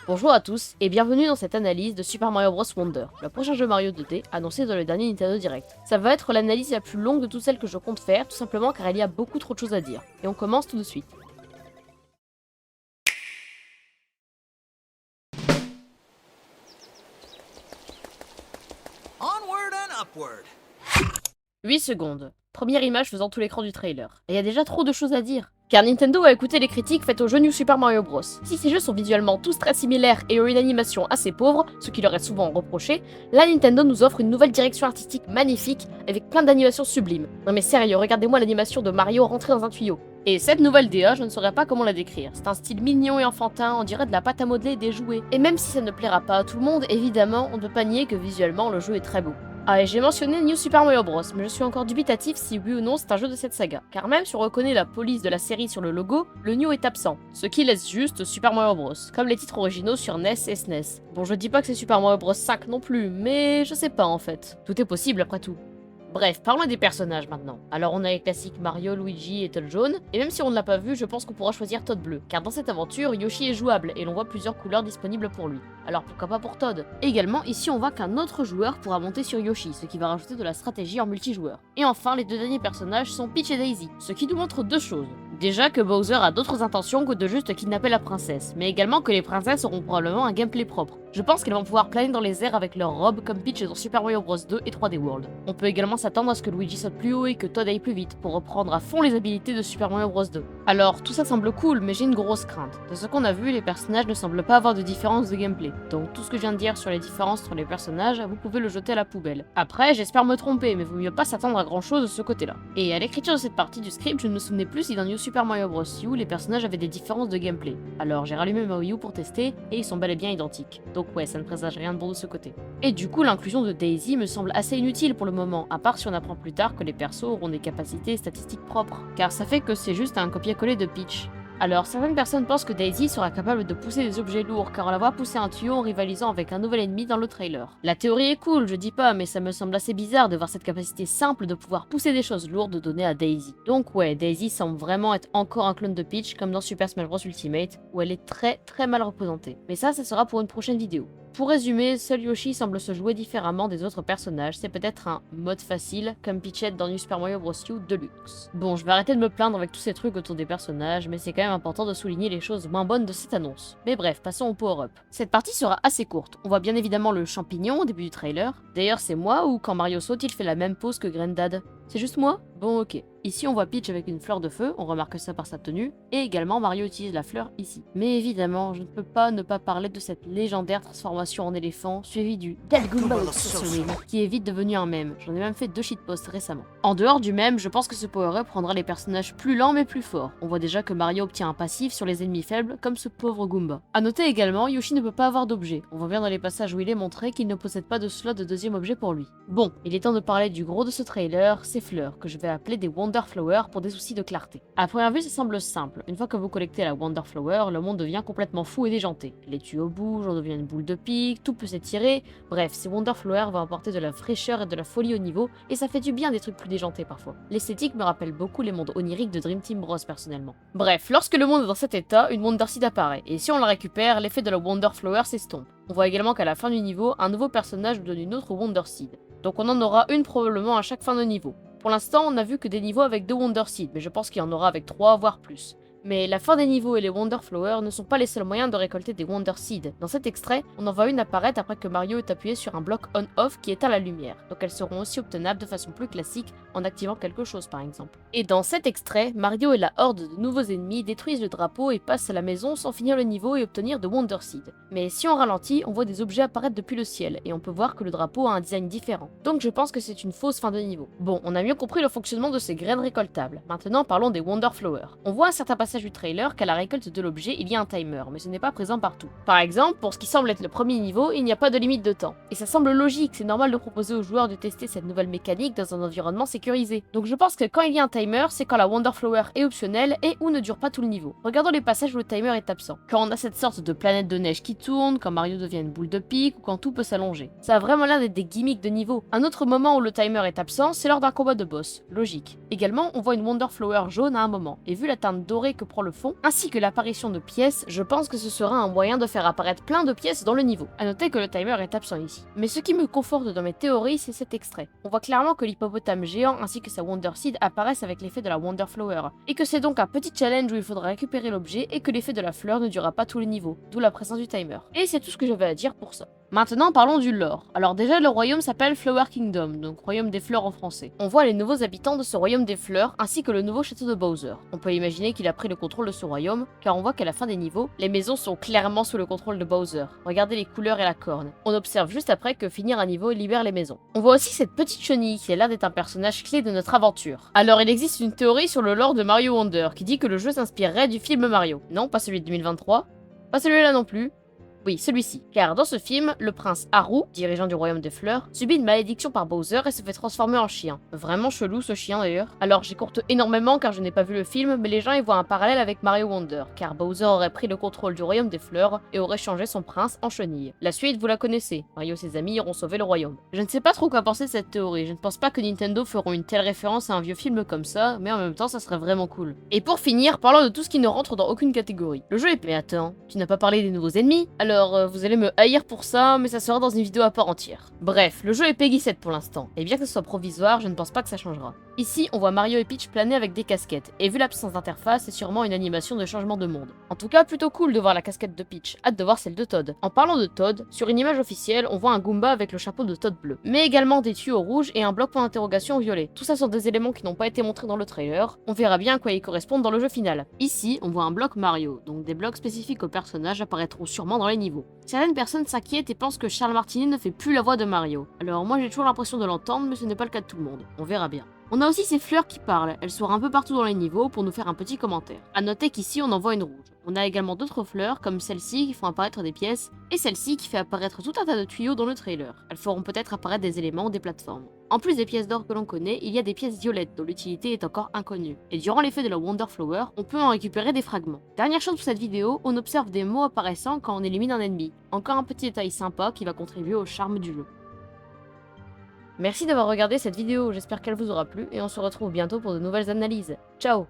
Bonjour à tous et bienvenue dans cette analyse de Super Mario Bros Wonder, le prochain jeu Mario 2D annoncé dans le dernier Nintendo Direct. Ça va être l'analyse la plus longue de toutes celles que je compte faire, tout simplement car il y a beaucoup trop de choses à dire. Et on commence tout de suite. Onward and upward. 8 secondes. Première image faisant tout l'écran du trailer. Et il y a déjà trop de choses à dire. Car Nintendo a écouté les critiques faites au jeu New Super Mario Bros. Si ces jeux sont visuellement tous très similaires et ont une animation assez pauvre, ce qui leur est souvent reproché, là Nintendo nous offre une nouvelle direction artistique magnifique avec plein d'animations sublimes. Non mais sérieux, regardez-moi l'animation de Mario rentrer dans un tuyau. Et cette nouvelle DA, je ne saurais pas comment la décrire. C'est un style mignon et enfantin, on dirait de la pâte à modeler et des jouets. Et même si ça ne plaira pas à tout le monde, évidemment, on ne peut pas nier que visuellement le jeu est très beau. Ah, et j'ai mentionné New Super Mario Bros, mais je suis encore dubitatif si oui ou non c'est un jeu de cette saga, car même si on reconnaît la police de la série sur le logo, le New est absent, ce qui laisse juste Super Mario Bros, comme les titres originaux sur NES et SNES. Bon, je dis pas que c'est Super Mario Bros 5 non plus, mais je sais pas en fait. Tout est possible après tout. Bref, parlons des personnages maintenant. Alors on a les classiques Mario, Luigi et Toad jaune, et même si on ne l'a pas vu, je pense qu'on pourra choisir Toad bleu, car dans cette aventure, Yoshi est jouable et l'on voit plusieurs couleurs disponibles pour lui. Alors pourquoi pas pour Toad? Également, ici on voit qu'un autre joueur pourra monter sur Yoshi, ce qui va rajouter de la stratégie en multijoueur. Et enfin, les deux derniers personnages sont Peach et Daisy, ce qui nous montre deux choses. Déjà que Bowser a d'autres intentions que de juste kidnapper la princesse, mais également que les princesses auront probablement un gameplay propre. Je pense qu'elles vont pouvoir planer dans les airs avec leurs robes comme Peach dans Super Mario Bros 2 et 3D World. On peut également s'attendre à ce que Luigi saute plus haut et que Toad aille plus vite pour reprendre à fond les habilités de Super Mario Bros 2. Alors tout ça semble cool, mais j'ai une grosse crainte. De ce qu'on a vu, les personnages ne semblent pas avoir de différence de gameplay. Donc tout ce que je viens de dire sur les différences entre les personnages, vous pouvez le jeter à la poubelle. Après, j'espère me tromper, mais vaut mieux pas s'attendre à grand chose de ce côté-là. Et à l'écriture de cette partie du script, je ne me souvenais plus si dans New Super Mario Bros U, les personnages avaient des différences de gameplay. Alors j'ai rallumé ma Wii U pour tester, et ils sont bel et bien identiques. Donc ouais, ça ne présage rien de bon de ce côté. Et du coup, l'inclusion de Daisy me semble assez inutile pour le moment, à part si on apprend plus tard que les persos auront des capacités statistiques propres. Car ça fait que c'est juste un copier-coller de Peach. Alors, certaines personnes pensent que Daisy sera capable de pousser des objets lourds car on la voit pousser un tuyau en rivalisant avec un nouvel ennemi dans le trailer. La théorie est cool, je dis pas, mais ça me semble assez bizarre de voir cette capacité simple de pouvoir pousser des choses lourdes donnée à Daisy. Donc ouais, Daisy semble vraiment être encore un clone de Peach comme dans Super Smash Bros Ultimate où elle est très mal représentée. Mais ça sera pour une prochaine vidéo. Pour résumer, seul Yoshi semble se jouer différemment des autres personnages, c'est peut-être un mode facile, comme Peachette dans New Super Mario Bros U Deluxe. Bon, je vais arrêter de me plaindre avec tous ces trucs autour des personnages, mais c'est quand même important de souligner les choses moins bonnes de cette annonce. Mais bref, passons au power-up. Cette partie sera assez courte, on voit bien évidemment le champignon au début du trailer. D'ailleurs, c'est moi ou quand Mario saute, il fait la même pose que Grandad? C'est juste moi? Bon ok. Ici on voit Peach avec une fleur de feu, on remarque ça par sa tenue, et également Mario utilise la fleur ici. Mais évidemment, je ne peux pas ne pas parler de cette légendaire transformation en éléphant, suivi du Dead Goomba Sorcery, qui est vite devenu un mème. J'en ai même fait 2 shitposts récemment. En dehors du mème, je pense que ce power-up rendra les personnages plus lents mais plus forts. On voit déjà que Mario obtient un passif sur les ennemis faibles, comme ce pauvre Goomba. A noter également, Yoshi ne peut pas avoir d'objet. On voit bien dans les passages où il est montré qu'il ne possède pas de slot de deuxième objet pour lui. Bon, il est temps de parler du gros de ce trailer, ces fleurs, que je vais appeler des Wonder Flowers pour des soucis de clarté. À première vue, ça semble simple. Une fois que vous collectez la Wonder Flower, le monde devient complètement fou et déjanté. Les tuyaux bougent, on devient une boule de pique, tout peut s'étirer. Bref, ces Wonder Flowers vont apporter de la fraîcheur et de la folie au niveau, et ça fait du bien des trucs plus déjantés parfois. L'esthétique me rappelle beaucoup les mondes oniriques de Dream Team Bros personnellement. Bref, lorsque le monde est dans cet état, une Wonder Seed apparaît, et si on la récupère, l'effet de la Wonder Flower s'estompe. On voit également qu'à la fin du niveau, un nouveau personnage nous donne une autre Wonder Seed. Donc on en aura une probablement à chaque fin de niveau. Pour l'instant, on n'a vu que des niveaux avec 2 Wonder Seeds, mais je pense qu'il y en aura avec 3 voire plus. Mais la fin des niveaux et les Wonder Flowers ne sont pas les seuls moyens de récolter des Wonder Seeds. Dans cet extrait, on en voit une apparaître après que Mario ait appuyé sur un bloc on-off qui éteint la lumière, donc elles seront aussi obtenables de façon plus classique en activant quelque chose par exemple. Et dans cet extrait, Mario et la horde de nouveaux ennemis détruisent le drapeau et passent à la maison sans finir le niveau et obtenir de Wonder Seeds. Mais si on ralentit, on voit des objets apparaître depuis le ciel, et on peut voir que le drapeau a un design différent. Donc je pense que c'est une fausse fin de niveau. Bon, on a mieux compris le fonctionnement de ces graines récoltables. Maintenant parlons des Wonder Flowers. On voit un certain passage passage du trailer qu'à la récolte de l'objet, il y a un timer, mais ce n'est pas présent partout. Par exemple, pour ce qui semble être le premier niveau, il n'y a pas de limite de temps. Et ça semble logique, c'est normal de proposer aux joueurs de tester cette nouvelle mécanique dans un environnement sécurisé. Donc je pense que quand il y a un timer, c'est quand la Wonder Flower est optionnelle et ou ne dure pas tout le niveau. Regardons les passages où le timer est absent. Quand on a cette sorte de planète de neige qui tourne, quand Mario devient une boule de pique ou quand tout peut s'allonger. Ça a vraiment l'air d'être des gimmicks de niveau. Un autre moment où le timer est absent, c'est lors d'un combat de boss. Logique. Également, on voit une Wonder Flower jaune à un moment, et vu la teinte dorée que prend le fond, ainsi que l'apparition de pièces, je pense que ce sera un moyen de faire apparaître plein de pièces dans le niveau. A noter que le timer est absent ici. Mais ce qui me conforte dans mes théories, c'est cet extrait. On voit clairement que l'hippopotame géant ainsi que sa Wonder Seed apparaissent avec l'effet de la Wonder Flower, et que c'est donc un petit challenge où il faudra récupérer l'objet et que l'effet de la fleur ne durera pas tout le niveau, d'où la présence du timer. Et c'est tout ce que j'avais à dire pour ça. Maintenant parlons du lore. Alors déjà le royaume s'appelle Flower Kingdom, donc royaume des fleurs en français. On voit les nouveaux habitants de ce royaume des fleurs, ainsi que le nouveau château de Bowser. On peut imaginer qu'il a pris le contrôle de ce royaume, car on voit qu'à la fin des niveaux, les maisons sont clairement sous le contrôle de Bowser. Regardez les couleurs et la corne. On observe juste après que finir un niveau libère les maisons. On voit aussi cette petite chenille qui a l'air d'être un personnage clé de notre aventure. Alors il existe une théorie sur le lore de Mario Wonder qui dit que le jeu s'inspirerait du film Mario. Non, pas celui de 2023, pas celui-là non plus. Oui, celui-ci. Car dans ce film, le prince Haru, dirigeant du royaume des fleurs, subit une malédiction par Bowser et se fait transformer en chien. Vraiment chelou ce chien d'ailleurs. Alors j'écourte énormément car je n'ai pas vu le film, mais les gens y voient un parallèle avec Mario Wonder, car Bowser aurait pris le contrôle du royaume des fleurs et aurait changé son prince en chenille. La suite, vous la connaissez. Mario et ses amis iront sauver le royaume. Je ne sais pas trop quoi penser de cette théorie. Je ne pense pas que Nintendo feront une telle référence à un vieux film comme ça, mais en même temps ça serait vraiment cool. Et pour finir, parlons de tout ce qui ne rentre dans aucune catégorie. Le jeu est... Mais attends, tu n'as pas parlé des nouveaux ennemis? Alors vous allez me haïr pour ça, mais ça sera dans une vidéo à part entière. Bref, le jeu est Peggy 7 pour l'instant, et bien que ce soit provisoire, je ne pense pas que ça changera. Ici, on voit Mario et Peach planer avec des casquettes, et vu l'absence d'interface, c'est sûrement une animation de changement de monde. En tout cas, plutôt cool de voir la casquette de Peach, hâte de voir celle de Todd. En parlant de Todd, sur une image officielle, on voit un Goomba avec le chapeau de Todd bleu, mais également des tuyaux rouges et un bloc point d'interrogation violet. Tout ça sont des éléments qui n'ont pas été montrés dans le trailer, on verra bien à quoi ils correspondent dans le jeu final. Ici, on voit un bloc Mario, donc des blocs spécifiques aux personnages apparaîtront sûrement dans les niveaux. Certaines personnes s'inquiètent et pensent que Charles Martinet ne fait plus la voix de Mario. Alors moi j'ai toujours l'impression de l'entendre, mais ce n'est pas le cas de tout le monde. On verra bien. On a aussi ces fleurs qui parlent, elles sont un peu partout dans les niveaux pour nous faire un petit commentaire. A noter qu'ici on en voit une rouge. On a également d'autres fleurs comme celle-ci qui font apparaître des pièces, et celle-ci qui fait apparaître tout un tas de tuyaux dans le trailer. Elles feront peut-être apparaître des éléments ou des plateformes. En plus des pièces d'or que l'on connaît, il y a des pièces violettes dont l'utilité est encore inconnue. Et durant l'effet de la Wonder Flower, on peut en récupérer des fragments. Dernière chose pour cette vidéo, on observe des mots apparaissant quand on élimine un ennemi. Encore un petit détail sympa qui va contribuer au charme du jeu. Merci d'avoir regardé cette vidéo, j'espère qu'elle vous aura plu et on se retrouve bientôt pour de nouvelles analyses. Ciao!